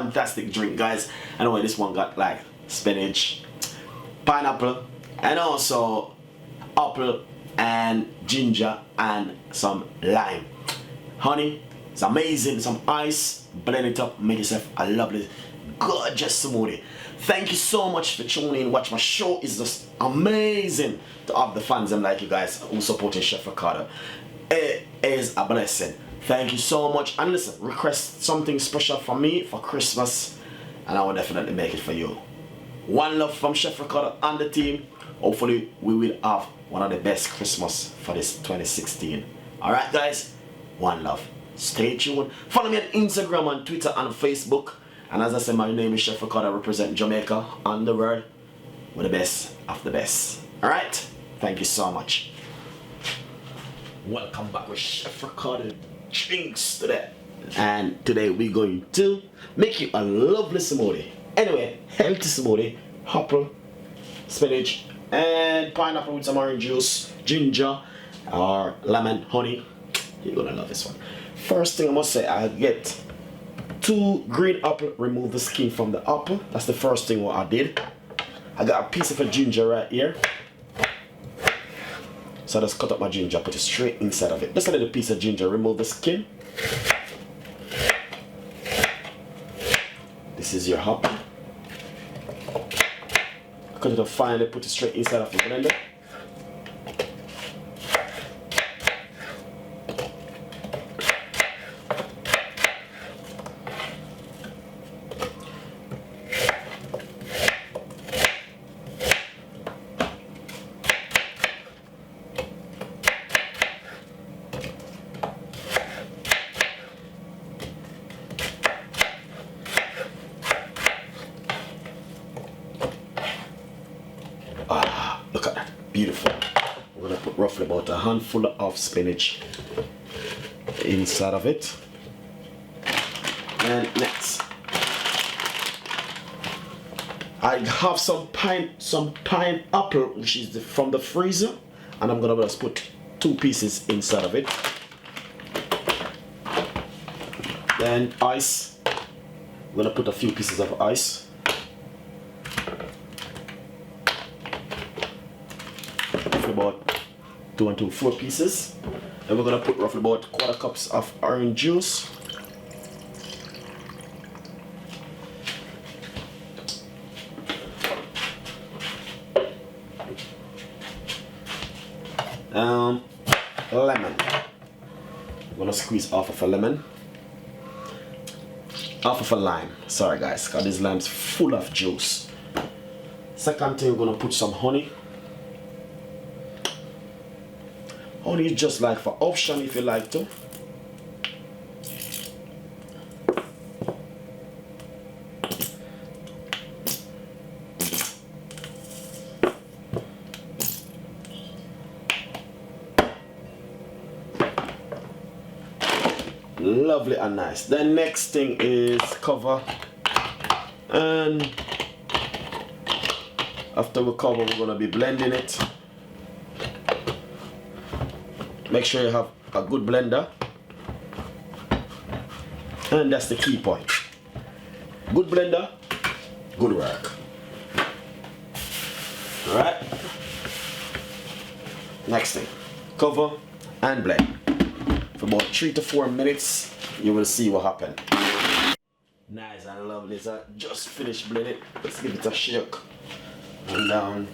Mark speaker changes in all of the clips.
Speaker 1: fantastic drink, guys. Anyway, this one got like spinach, pineapple, and also apple and ginger and some lime. Honey, it's amazing. Some ice, blend it up, make yourself a lovely, gorgeous smoothie. Thank you so much for tuning in. Watch my show. It's just amazing to have the fans and like you guys who supporting Chef Ricardo. It is a blessing. Thank you so much. And listen, request something special for me for Christmas, and I will definitely make it for you. One love from Chef Ricardo and the team. Hopefully we will have one of the best Christmas for this 2016. Alright guys, one love. Stay tuned. Follow me on Instagram and Twitter and Facebook. And as I said, my name is Chef Ricardo. I represent Jamaica and the world with the best of the best. Alright? Thank you so much. Welcome back with Chef Ricardo Drinks today. And today we're going to make you a lovely smoothie. Anyway, healthy smoothie. Apple, spinach, and pineapple with some orange juice, ginger, or lemon, honey. You're gonna love this one. First thing I must say, I get 2 green apple, remove the skin from the apple. That's the first thing what I did. I got a piece of a ginger right here. So I just cut up my ginger, put it straight inside of it. Just a little piece of ginger, remove the skin. This is your apple. Cut it up finely, put it straight inside of the blender. Look at that, beautiful. We're gonna put roughly about a handful of spinach inside of it. And next, I have some pineapple, which is from the freezer, and I'm gonna just put 2 pieces inside of it. Then ice. I'm gonna put a few pieces of ice. About 2 and 2, 4 pieces. And we're gonna put roughly about 1/4 cups of orange juice. Lemon. I'm gonna squeeze half of a lemon. Half of a lime. Sorry guys, because this lime's full of juice. Second thing, we're gonna put some honey. Honey is just like for option if you like to. Lovely and nice. The next thing is cover, and after we cover, we're gonna be blending it. Make sure you have a good blender, and that's the key point. Good blender, good work. Alright, next thing, cover and blend for about 3 to 4 minutes. You will see what happened. Nice and lovely. So just finished blending. Let's give it a shake and down.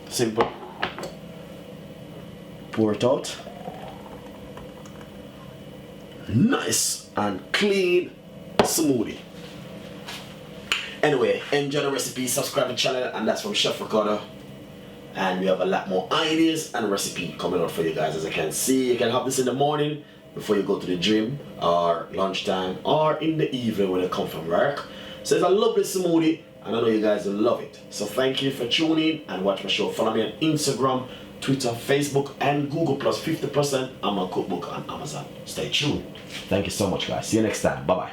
Speaker 1: Simple. Pour it out. Nice and clean smoothie. Anyway, enjoy the recipe, subscribe to the channel, and that's from Chef Ricardo. And we have a lot more ideas and recipe coming out for you guys. As I can see, you can have this in the morning before you go to the gym, or lunchtime, or in the evening when you come from work. So it's a lovely smoothie, and I know you guys will love it. So thank you for tuning in and watch my show. Follow me on Instagram, Twitter, Facebook, and Google Plus 50% on my cookbook on Amazon. Stay tuned. Thank you so much, guys. See you next time. Bye-bye.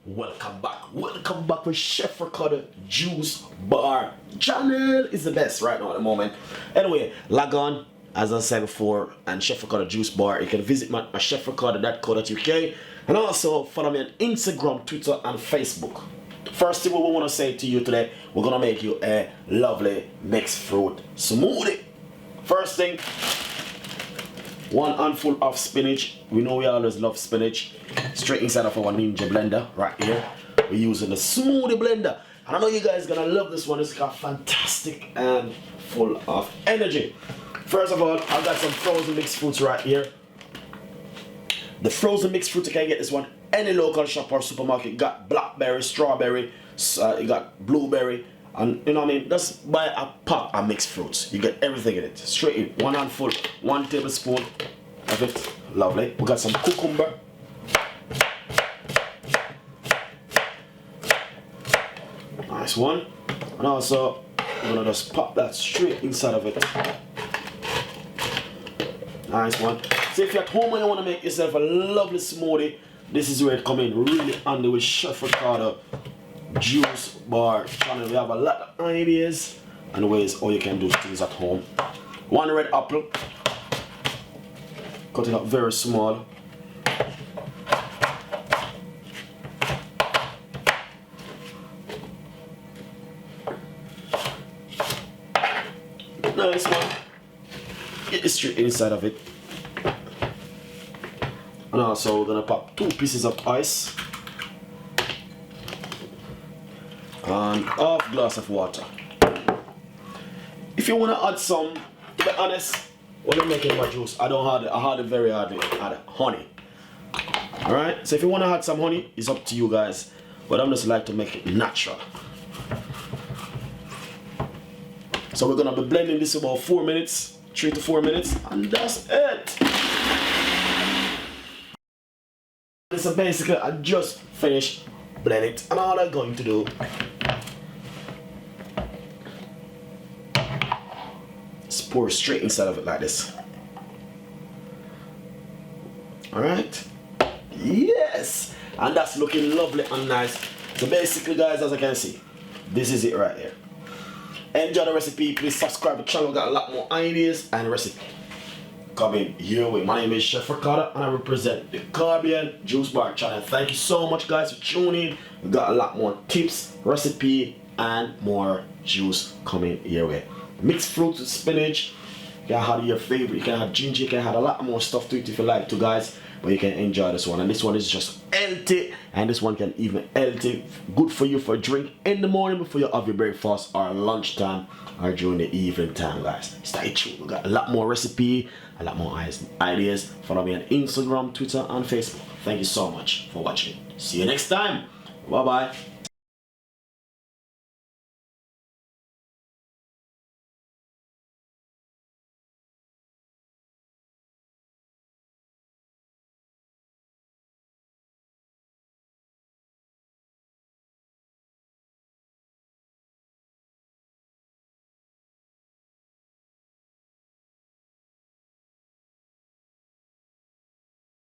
Speaker 1: Welcome back with Chef Ricardo Juice Bar. Channel is the best right now at the moment. Anyway, log on, as I said before, and Chef Ricardo Juice Bar. You can visit my chefricardo.co.uk And also follow me on Instagram, Twitter, and Facebook. First thing we want to say to you today, we're going to make you a lovely mixed fruit smoothie. First thing, 1 handful of spinach. We know we always love spinach. Straight inside of our Ninja blender right here. We're using the smoothie blender. And I know you guys are going to love this one. It's got fantastic and full of energy. First of all, I've got some frozen mixed fruits right here. The frozen mixed fruit, you can get this one any local shop or supermarket. You got blackberry, strawberry, you got blueberry, and you know what I mean. Just buy a pack of mixed fruits. You get everything in it. Straight in, 1 handful, 1 tablespoon of it. Lovely. We got some cucumber. Nice one. And also, we're gonna just pop that straight inside of it. Nice one. So if you're at home and you want to make yourself a lovely smoothie, this is where it comes in really handy with Chef Ricardo Juice Bar channel. We have a lot of ideas and ways how you can do things at home. 1 red apple. Cut it up very small. Nice one. Get the straight inside of it. And also we're gonna pop 2 pieces of ice and half glass of water. If you wanna add some, to be honest, when I'm making my juice, I hardly very hardly add honey. Alright, so if you wanna add some honey, it's up to you guys. But I'm just like to make it natural. So we're gonna be blending this about 4 minutes, 3 to 4 minutes, and that's it. So basically, I just finished blending it, and all I'm going to do is pour straight inside of it like this. Alright? Yes! And that's looking lovely and nice. So basically, guys, as I can see, this is it right here. Enjoy the recipe. Please subscribe to the channel. We got a lot more ideas and recipes coming your way. My name is Chef Ricardo and I represent the Caribbean Juice Bar channel. Thank you so much, guys, for tuning in. We got a lot more tips, recipe, and more juice coming your way. Mixed fruits with spinach. You can have your favorite. You can have ginger. You can have a lot more stuff to it if you like to, guys. But you can enjoy this one. And this one is just healthy. And this one can even healthy. Good for you for a drink in the morning before you have your breakfast or lunchtime or during the evening time, guys. Stay tuned. We got a lot more recipe, a lot more ideas. Follow me on Instagram, Twitter, and Facebook. Thank you so much for watching. See you next time. Bye-bye.